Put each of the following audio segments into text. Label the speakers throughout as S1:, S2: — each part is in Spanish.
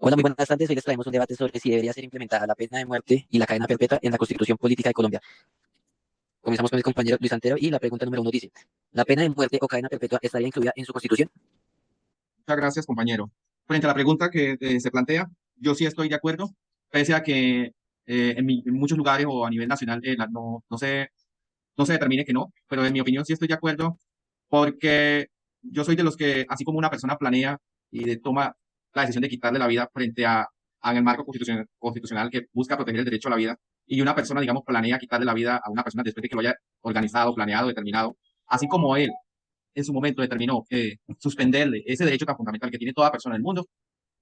S1: Hola, muy buenas tardes. Hoy les traemos un debate sobre si debería ser implementada la pena de muerte y la cadena perpetua en la Constitución Política de Colombia. Comenzamos con el compañero Luis Antero y la pregunta número uno dice, ¿la pena de muerte o cadena perpetua estaría incluida en su Constitución?
S2: Muchas gracias, compañero. Frente a la pregunta que se plantea, yo sí estoy de acuerdo, pese a que en muchos lugares o a nivel nacional no se determine que no, pero en mi opinión sí estoy de acuerdo porque yo soy de los que, así como una persona planea toma la decisión de quitarle la vida frente a el marco constitucional que busca proteger el derecho a la vida, y una persona, digamos, planea quitarle la vida a una persona después de que lo haya organizado, planeado, determinado, así como él en su momento determinó suspenderle ese derecho tan fundamental que tiene toda persona del mundo,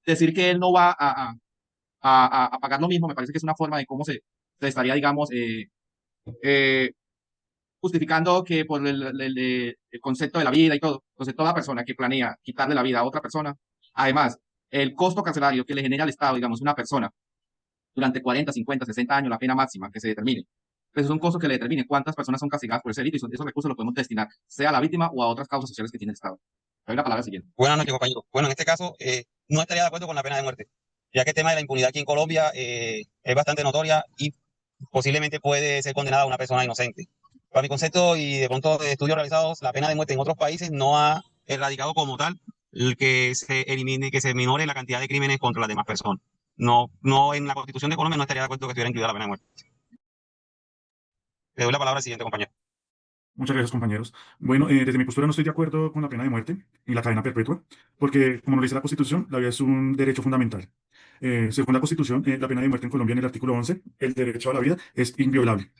S2: decir que él no va a pagar lo mismo, me parece que es una forma de cómo se estaría, digamos, eh, justificando que por el concepto de la vida y todo. Entonces, toda persona que planea quitarle la vida a otra persona, además, el costo carcelario que le genera al Estado, digamos, una persona durante 40, 50, 60 años, la pena máxima que se determine, pues es un costo que le determine cuántas personas son castigadas por ese delito, y esos recursos los podemos destinar, sea a la víctima o a otras causas sociales que tiene el Estado. Doy la palabra siguiente.
S3: Buenas noches, compañero. Bueno, en este caso, no estaría de acuerdo con la pena de muerte, ya que el tema de la impunidad aquí en Colombia es bastante notoria y posiblemente puede ser condenada a una persona inocente. Para mi concepto y de pronto de estudios realizados, la pena de muerte en otros países no ha erradicado como tal el que se elimine, que se minore la cantidad de crímenes contra las demás personas. No, no, en la Constitución de Colombia no estaría de acuerdo que estuviera incluida la pena de muerte. Le doy la palabra al siguiente, compañero.
S4: Muchas gracias, compañeros. Bueno, desde mi postura no estoy de acuerdo con la pena de muerte y la cadena perpetua, porque, como lo dice la Constitución, la vida es un derecho fundamental. Según la Constitución, la pena de muerte en Colombia, en el artículo 11, el derecho a la vida es inviolable.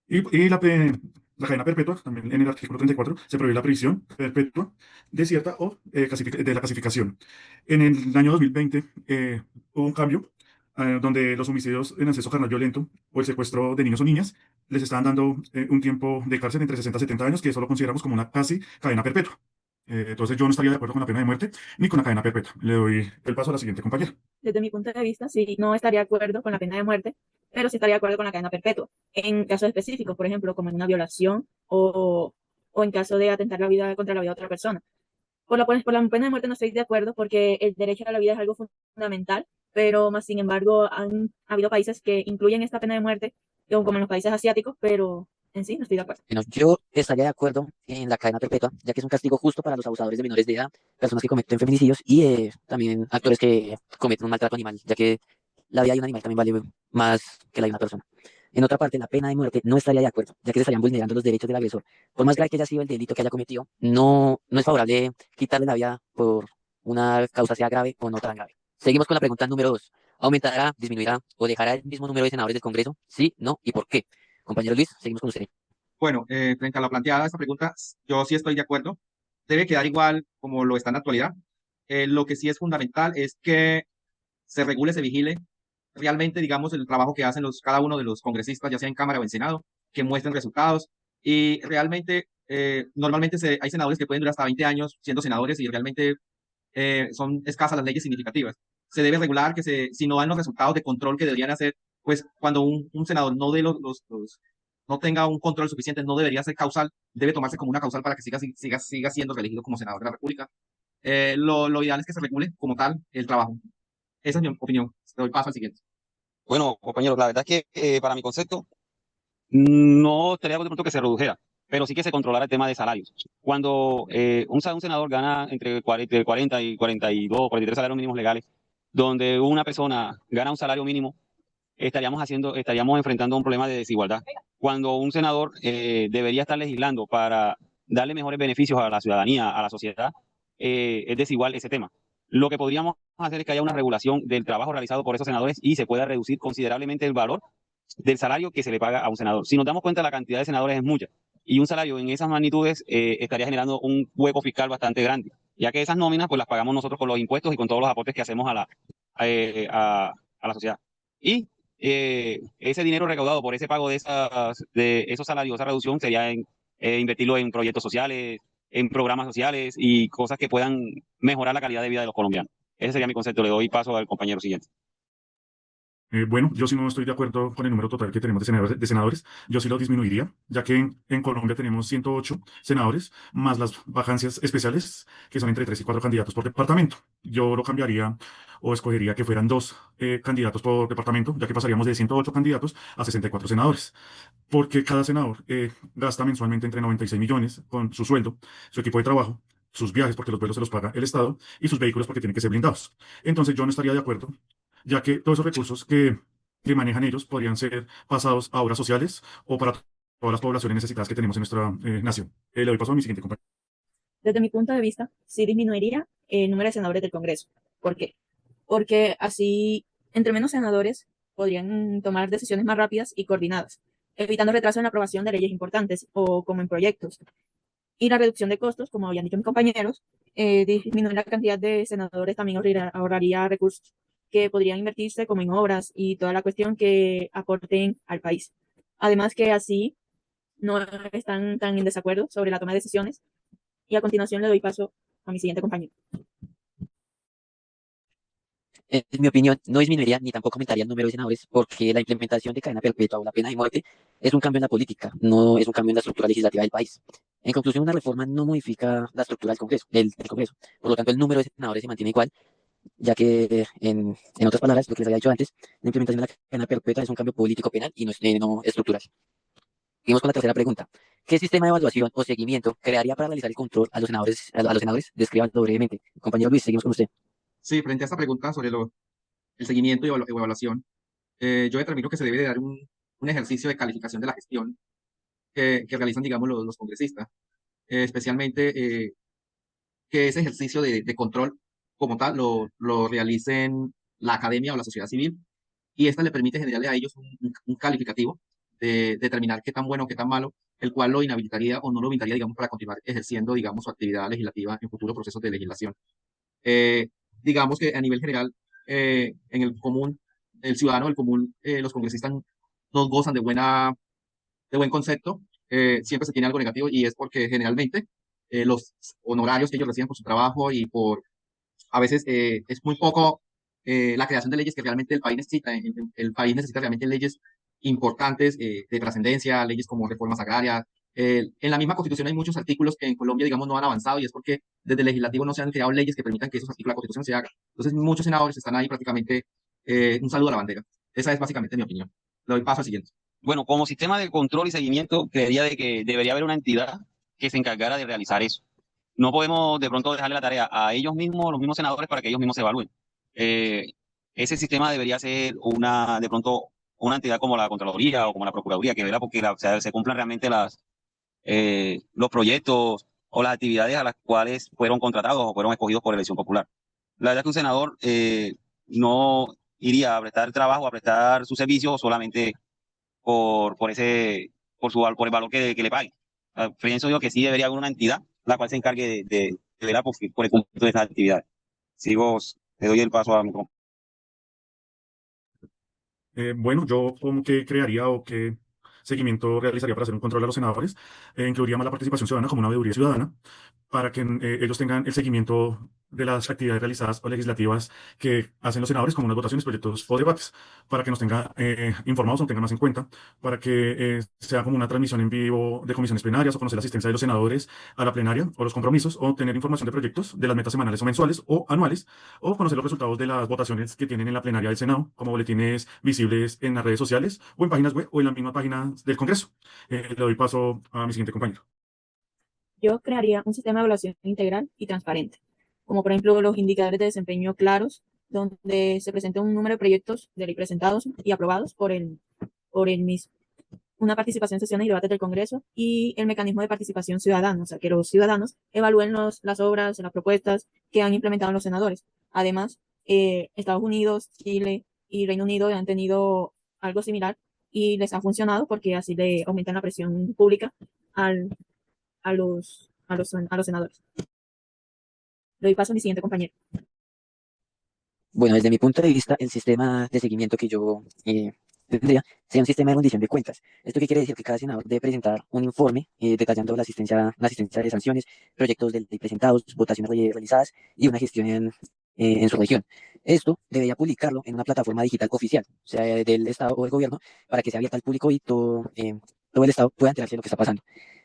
S4: Y la cadena perpetua, también en el artículo 34, se prohíbe la prisión perpetua de cierta o de la clasificación. En el año 2020 hubo un cambio donde los homicidios en acceso carnal violento o el secuestro de niños o niñas les estaban dando un tiempo de cárcel entre 60 y 70 años, que eso lo consideramos como una casi cadena perpetua. Entonces yo no estaría de acuerdo con la pena de muerte ni con la cadena perpetua. Le doy el paso a la siguiente compañera.
S5: Desde mi punto de vista, sí, no estaría de acuerdo con la pena de muerte, pero sí estaría de acuerdo con la cadena perpetua. En casos específicos, por ejemplo, como en una violación o en caso de atentar la vida contra la vida de otra persona. Por la pena de muerte no estoy de acuerdo porque el derecho a la vida es algo fundamental, pero más sin embargo han habido países que incluyen esta pena de muerte, como en los países asiáticos, pero en sí no estoy de acuerdo.
S1: Bueno, yo estaría de acuerdo en la cadena perpetua, ya que es un castigo justo para los abusadores de menores de edad, personas que cometen feminicidios y también actores que cometen un maltrato animal, ya que la vida de un animal también vale más que la de una persona. En otra parte, la pena de muerte no estaría de acuerdo, ya que se estarían vulnerando los derechos del agresor. Por más grave que haya sido el delito que haya cometido, no es favorable quitarle la vida por una causa sea grave o no tan grave. Seguimos con la pregunta número dos. ¿Aumentará, disminuirá o dejará el mismo número de senadores del Congreso? ¿Sí, no y por qué? Compañero Luis, seguimos con usted.
S2: Bueno, frente a la planteada esta pregunta, yo sí estoy de acuerdo. Debe quedar igual como lo está en la actualidad. Lo que sí es fundamental es que se regule, se vigile realmente, digamos, el trabajo que hacen cada uno de los congresistas, ya sea en Cámara o en Senado, que muestren resultados. Y realmente, normalmente hay senadores que pueden durar hasta 20 años siendo senadores, y realmente son escasas las leyes significativas. Se debe regular que si no dan los resultados de control que deberían hacer, pues cuando un senador no dé no tenga un control suficiente, no debería ser causal, debe tomarse como una causal para que siga siendo reelegido como senador de la República. Lo ideal es que se regule como tal el trabajo. Esa es mi opinión. Doy paso al siguiente.
S3: Bueno, compañero, la verdad es que para mi concepto, no estaría de acuerdo de pronto que se redujera, pero sí que se controlara el tema de salarios. Cuando un senador gana entre 40 y 42, 43 salarios mínimos legales, donde una persona gana un salario mínimo, estaríamos enfrentando un problema de desigualdad. Cuando un senador debería estar legislando para darle mejores beneficios a la ciudadanía, a la sociedad, es desigual ese tema. Lo que podríamos hacer es que haya una regulación del trabajo realizado por esos senadores y se pueda reducir considerablemente el valor del salario que se le paga a un senador. Si nos damos cuenta, la cantidad de senadores es mucha y un salario en esas magnitudes estaría generando un hueco fiscal bastante grande, ya que esas nóminas pues las pagamos nosotros con los impuestos y con todos los aportes que hacemos a la sociedad. Y ese dinero recaudado por ese pago de esos salarios, esa reducción, sería invertirlo en proyectos sociales, en programas sociales y cosas que puedan mejorar la calidad de vida de los colombianos. Ese sería mi concepto. Le doy paso al compañero siguiente.
S4: Bueno, yo sí no estoy de acuerdo con el número total que tenemos de senadores. Yo sí lo disminuiría, ya que en Colombia tenemos 108 senadores, más las vacancias especiales, que son entre 3 y 4 candidatos por departamento. Yo lo cambiaría o escogería que fueran dos candidatos por departamento, ya que pasaríamos de 108 candidatos a 64 senadores, porque cada senador gasta mensualmente entre 96 millones con su sueldo, su equipo de trabajo, sus viajes, porque los vuelos se los paga el Estado, y sus vehículos porque tienen que ser blindados. Entonces yo no estaría de acuerdo, ya que todos esos recursos que manejan ellos podrían ser pasados a obras sociales o para todas las poblaciones necesitadas que tenemos en nuestra nación. Le doy paso a mi siguiente compañero.
S5: Desde mi punto de vista, sí disminuiría el número de senadores del Congreso. ¿Por qué? Porque así, entre menos senadores, podrían tomar decisiones más rápidas y coordinadas, evitando retraso en la aprobación de leyes importantes o como en proyectos. Y la reducción de costos, como habían dicho mis compañeros, disminuir la cantidad de senadores también ahorraría recursos que podrían invertirse como en obras y toda la cuestión que aporten al país. Además que así no están tan en desacuerdo sobre la toma de decisiones. Y a continuación le doy paso a mi siguiente compañero.
S1: En mi opinión, no disminuiría ni tampoco aumentaría el número de senadores porque la implementación de cadena perpetua o la pena de muerte es un cambio en la política, no es un cambio en la estructura legislativa del país. En conclusión, una reforma no modifica la estructura del Congreso, del Congreso. Por lo tanto, el número de senadores se mantiene igual, ya que, en otras palabras, lo que les había dicho antes, la implementación de la cadena perpetua es un cambio político penal y no estructural. Seguimos con la tercera pregunta. ¿Qué sistema de evaluación o seguimiento crearía para realizar el control a los senadores? A los senadores, descríbanlo brevemente. Compañero Luis, seguimos con usted.
S2: Sí, frente a esta pregunta sobre el seguimiento y evaluación, yo determino que se debe de dar un ejercicio de calificación de la gestión que realizan, digamos, los congresistas, especialmente que ese ejercicio de control como tal lo realicen la academia o la sociedad civil y esta le permite generarle a ellos un calificativo de determinar qué tan bueno o qué tan malo, el cual lo inhabilitaría o no lo habilitaría, digamos, para continuar ejerciendo, digamos, su actividad legislativa en futuros procesos de legislación. Eh, digamos que a nivel general, en el común, el ciudadano del común, los congresistas no gozan de buen concepto, siempre se tiene algo negativo y es porque generalmente los honorarios que ellos reciben por su trabajo y por, a veces es muy poco la creación de leyes que realmente el país necesita. El país necesita realmente leyes importantes de trascendencia, leyes como reformas agrarias. En la misma Constitución hay muchos artículos que en Colombia, digamos, no han avanzado y es porque desde el legislativo no se han creado leyes que permitan que esos artículos de la Constitución se hagan. Entonces, muchos senadores están ahí prácticamente un saludo a la bandera. Esa es básicamente mi opinión. Le doy paso al siguiente.
S3: Bueno, como sistema de control y seguimiento, creería de que debería haber una entidad que se encargara de realizar eso. No podemos de pronto dejarle la tarea a ellos mismos, los mismos senadores, para que ellos mismos se evalúen. Eh, Ese sistema debería ser de pronto, una entidad como la Contraloría o como la Procuraduría, que vela porque se cumplan realmente los proyectos o las actividades a las cuales fueron contratados o fueron escogidos por elección popular. La verdad es que un senador no iría a prestar trabajo, a prestar su servicio solamente por el valor que le pague. Pienso yo que sí debería haber una entidad la cual se encargue de velar por el cumplimiento de esas actividades. Sigo, le doy el paso a mi compañero.
S4: Bueno, yo como que crearía o qué seguimiento realizaría para hacer un control a los senadores. Incluiría más la participación ciudadana como una veeduría ciudadana para que ellos tengan el seguimiento de las actividades realizadas o legislativas que hacen los senadores, como unas votaciones, proyectos o debates, para que nos tengan informados o tengan más en cuenta, para que sea como una transmisión en vivo de comisiones plenarias o conocer la asistencia de los senadores a la plenaria o los compromisos, o tener información de proyectos de las metas semanales o mensuales o anuales, o conocer los resultados de las votaciones que tienen en la plenaria del Senado, como boletines visibles en las redes sociales o en páginas web o en la misma página del Congreso. Le doy paso a mi siguiente compañero.
S5: Yo crearía un sistema de evaluación integral y transparente, como por ejemplo los indicadores de desempeño claros, donde se presente un número de proyectos de ley presentados y aprobados por el mismo, una participación en sesiones y debates del Congreso y el mecanismo de participación ciudadana, o sea, que los ciudadanos evalúen las obras, las propuestas que han implementado los senadores. Además, Estados Unidos, Chile y Reino Unido han tenido algo similar y les ha funcionado porque así le aumentan la presión pública al, a los senadores. Le doy paso a mi siguiente compañero.
S1: Bueno, desde mi punto de vista, el sistema de seguimiento que yo tendría sería un sistema de rendición de cuentas. ¿Esto qué quiere decir? Que cada senador debe presentar un informe detallando la asistencia de sanciones, proyectos de ley presentados, votaciones realizadas y una gestión en su región. Esto debería publicarlo en una plataforma digital oficial, o sea, del Estado o del gobierno, para que sea abierta al público y todo el Estado pueda enterarse de lo que está pasando.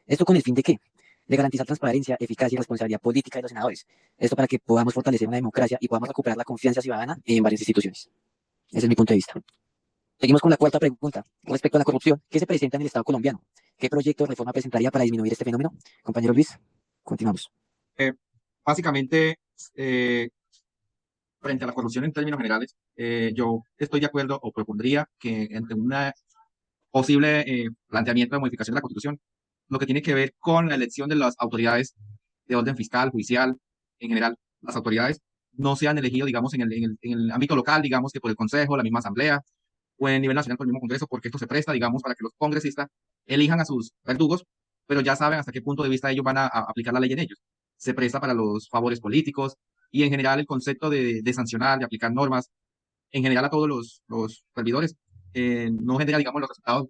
S1: ¿Esto con el fin de qué? De garantizar transparencia, eficacia y responsabilidad política de los senadores. Esto para que podamos fortalecer una democracia y podamos recuperar la confianza ciudadana en varias instituciones. Ese es mi punto de vista. Seguimos con la cuarta pregunta. Respecto a la corrupción, ¿qué se presenta en el Estado colombiano? ¿Qué proyecto de reforma presentaría para disminuir este fenómeno? Compañero Luis, continuamos.
S2: Eh, Básicamente, eh, frente a la corrupción en términos generales, yo estoy de acuerdo o propondría que entre un posible planteamiento de modificación de la Constitución, lo que tiene que ver con la elección de las autoridades de orden fiscal, judicial, en general, las autoridades no sean elegidos, digamos, en el ámbito local, digamos que por el Consejo, la misma Asamblea, o en el nivel nacional por el mismo Congreso, porque esto se presta, digamos, para que los congresistas elijan a sus verdugos, pero ya saben hasta qué punto de vista ellos van a aplicar la ley en ellos. Se presta para los favores políticos y en general el concepto de sancionar, de aplicar normas, en general a todos los servidores, no genera, digamos, los resultados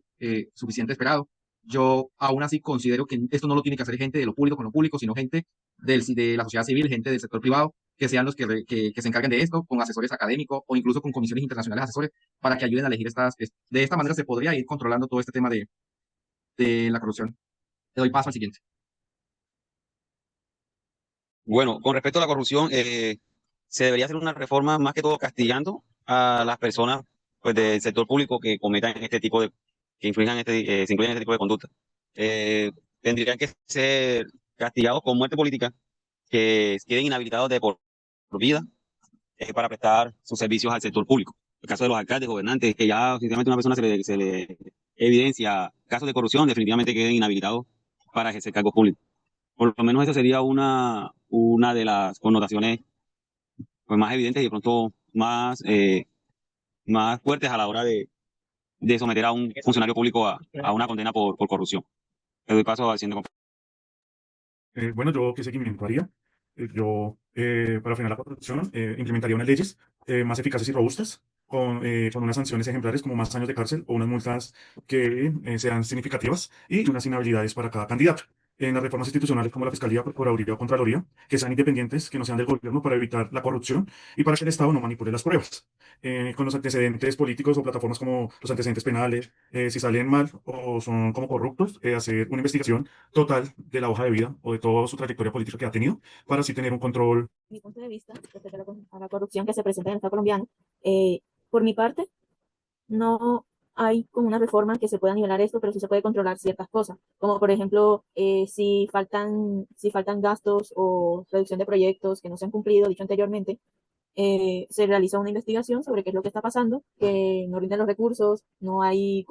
S2: suficientes esperados. Yo aún así considero que esto no lo tiene que hacer gente de lo público con lo público, sino gente de la sociedad civil, gente del sector privado, que sean los que se encarguen de esto, con asesores académicos o incluso con comisiones internacionales asesores, para que ayuden a elegir de esta manera se podría ir controlando todo este tema de la corrupción. Le doy paso al siguiente.
S3: Bueno, con respecto a la corrupción, se debería hacer una reforma más que todo castigando a las personas pues, del sector público que cometan este tipo de, que infrinjan se incluyan este tipo de conducta. Tendrían que ser castigados con muerte política, que queden inhabilitados por vida para prestar sus servicios al sector público. El caso de los alcaldes, gobernantes, que ya sinceramente a una persona se le evidencia casos de corrupción, definitivamente queden inhabilitados para ejercer cargos públicos. Por lo menos esa sería una de las connotaciones pues, más evidentes y de pronto más fuertes a la hora de someter a un funcionario público a una condena por corrupción. Le doy paso al siguiente compañero.
S4: Bueno, ¿yo qué seguimiento haría? Para frenar la corrupción, implementaría unas leyes más eficaces y robustas, con unas sanciones ejemplares como más años de cárcel o unas multas que sean significativas y unas inhabilidades para cada candidato. En las reformas institucionales como la Fiscalía, Procuraduría o Contraloría, que sean independientes, que no sean del gobierno para evitar la corrupción y para que el Estado no manipule las pruebas. Con los antecedentes políticos o plataformas como los antecedentes penales, si salen mal o son como corruptos, hacer una investigación total de la hoja de vida o de toda su trayectoria política que ha tenido para así tener un control.
S5: Mi punto de vista respecto a la corrupción que se presenta en el Estado colombiano, por mi parte, no hay como una reforma que se pueda nivelar esto, pero sí se puede controlar ciertas cosas, como por ejemplo, si faltan gastos o reducción de proyectos que no se han cumplido, dicho anteriormente, se realiza una investigación sobre qué es lo que está pasando, que no rinden los recursos, no hay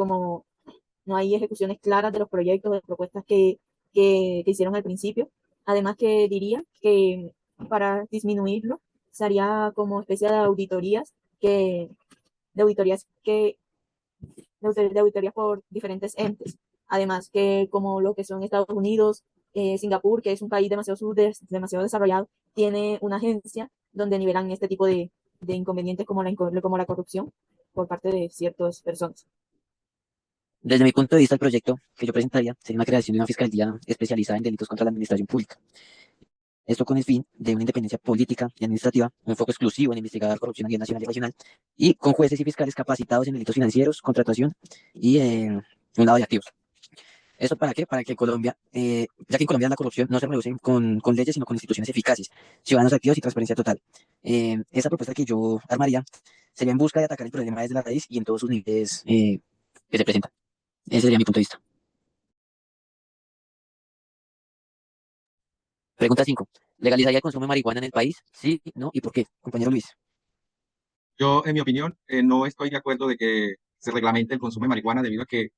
S5: ejecuciones claras de los proyectos, de las propuestas que hicieron al principio. Además que diría que para disminuirlo se haría como especie que, de auditorías que de auditorías por diferentes entes. Además que como lo que son Estados Unidos, Singapur, que es un país demasiado desarrollado, tiene una agencia donde nivelan este tipo de inconvenientes como la corrupción por parte de ciertas personas.
S1: Desde mi punto de vista, el proyecto que yo presentaría sería una creación de una fiscalía especializada en delitos contra la administración pública. Esto con el fin de una independencia política y administrativa, un foco exclusivo en investigar corrupción a nivel nacional y regional, y con jueces y fiscales capacitados en delitos financieros, contratación y un lado de activos. ¿Eso para qué? Para que Colombia, ya que en Colombia la corrupción no se reduce con leyes, sino con instituciones eficaces, ciudadanos activos y transparencia total. Esa propuesta que yo armaría sería en busca de atacar el problema desde la raíz y en todos sus niveles que se presentan. Ese sería mi punto de vista. Pregunta 5. ¿Legalizaría el consumo de marihuana en el país? Sí, no, ¿y por qué? Compañero Luis.
S2: Yo, en mi opinión, no estoy de acuerdo de que se reglamente el consumo de marihuana debido a que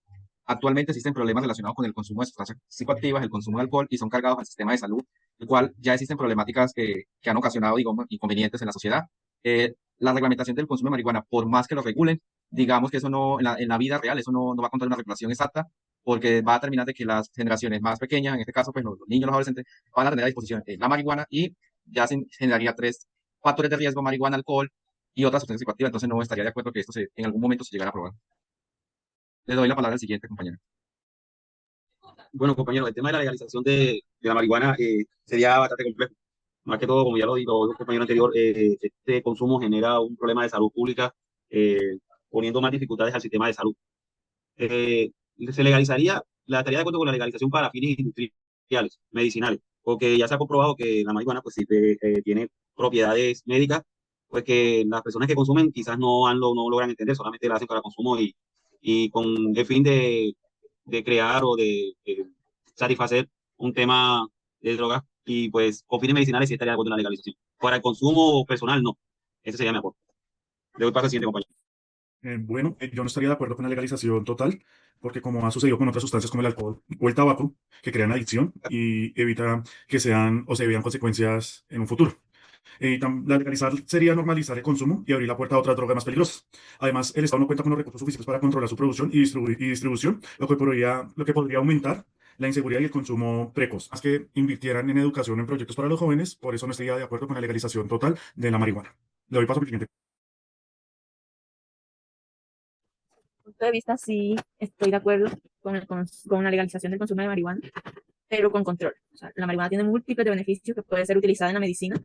S2: actualmente existen problemas relacionados con el consumo de sustancias psicoactivas, el consumo de alcohol y son cargados al sistema de salud, el cual ya existen problemáticas que han ocasionado, digamos, inconvenientes en la sociedad. La reglamentación del consumo de marihuana, por más que lo regulen, digamos que eso no, en la vida real, eso no va a contar una regulación exacta, porque va a terminar de que las generaciones más pequeñas, en este caso, pues los niños, los adolescentes, van a tener a disposición la marihuana y ya se generaría tres factores de riesgo: marihuana, alcohol y otras sustancias psicoactivas. Entonces no estaría de acuerdo que esto en algún momento se llegara a aprobar. Le doy la palabra al siguiente, compañero.
S3: Bueno, compañero, el tema de la legalización de la marihuana sería bastante complejo. Más que todo, como ya lo dijo el compañero anterior, este consumo genera un problema de salud pública, eh, poniendo más dificultades al sistema de salud. Eh, Se legalizaría, la estaría de acuerdo con la legalización para fines industriales, medicinales, porque ya se ha comprobado que la marihuana pues sí tiene propiedades médicas, pues que las personas que consumen quizás no logran entender, solamente la hacen para consumo y con el fin de crear o de satisfacer un tema de drogas y pues con fines medicinales sí estaría de acuerdo en la legalización. Para el consumo personal, no. Ese sería mi aporte. Le doy paso al siguiente compañero.
S4: Bueno, yo no estaría de acuerdo con la legalización total, porque como ha sucedido con otras sustancias como el alcohol o el tabaco, que crean adicción y evita que sean o se vean consecuencias en un futuro. La legalizar sería normalizar el consumo y abrir la puerta a otras drogas más peligrosas. Además, el Estado no cuenta con los recursos suficientes para controlar su producción y distribución, lo que podría aumentar la inseguridad y el consumo precoz. Más que invirtieran en educación en proyectos para los jóvenes, por eso no estaría de acuerdo con la legalización total de la marihuana. Le doy paso al siguiente.
S5: Punto de vista, sí estoy de acuerdo con la legalización del consumo de marihuana, pero con control. O sea, la marihuana tiene múltiples de beneficios que puede ser utilizada en la medicina,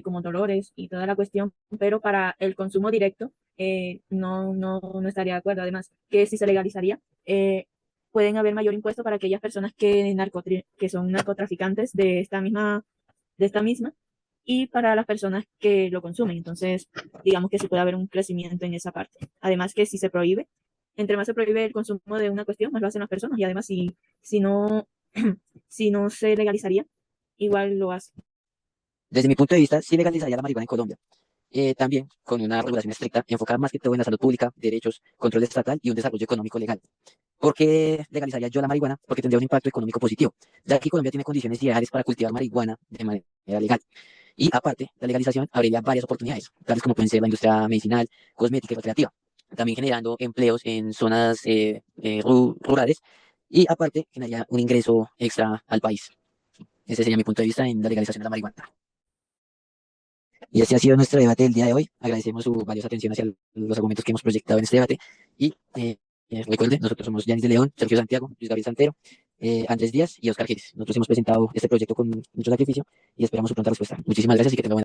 S5: como dolores y toda la cuestión, pero para el consumo directo no estaría de acuerdo. Además, que si se legalizaría, pueden haber mayor impuesto para aquellas personas que son narcotraficantes de esta misma y para las personas que lo consumen. Entonces, digamos que sí puede haber un crecimiento en esa parte. Además que si se prohíbe, entre más se prohíbe el consumo de una cuestión, más lo hacen las personas. Y además, si no, si no se legalizaría, igual lo hace.
S1: Desde mi punto de vista, sí legalizaría la marihuana en Colombia. También con una regulación estricta, enfocada más que todo en la salud pública, derechos, control estatal y un desarrollo económico legal. ¿Por qué legalizaría yo la marihuana? Porque tendría un impacto económico positivo, ya que Colombia tiene condiciones ideales para cultivar marihuana de manera legal. Y aparte, la legalización abriría varias oportunidades, tales como pueden ser la industria medicinal, cosmética y recreativa, también generando empleos en zonas rurales y aparte generaría un ingreso extra al país. Ese sería mi punto de vista en la legalización de la marihuana. Y ese ha sido nuestro debate del día de hoy. Agradecemos su valiosa atención hacia los argumentos que hemos proyectado en este debate. Y recuerde, nosotros somos Yanis de León, Sergio Santiago, Luis Gabriel Santero, Andrés Díaz y Oscar Giles. Nosotros hemos presentado este proyecto con mucho sacrificio y esperamos su pronta respuesta. Muchísimas gracias y que tenga buena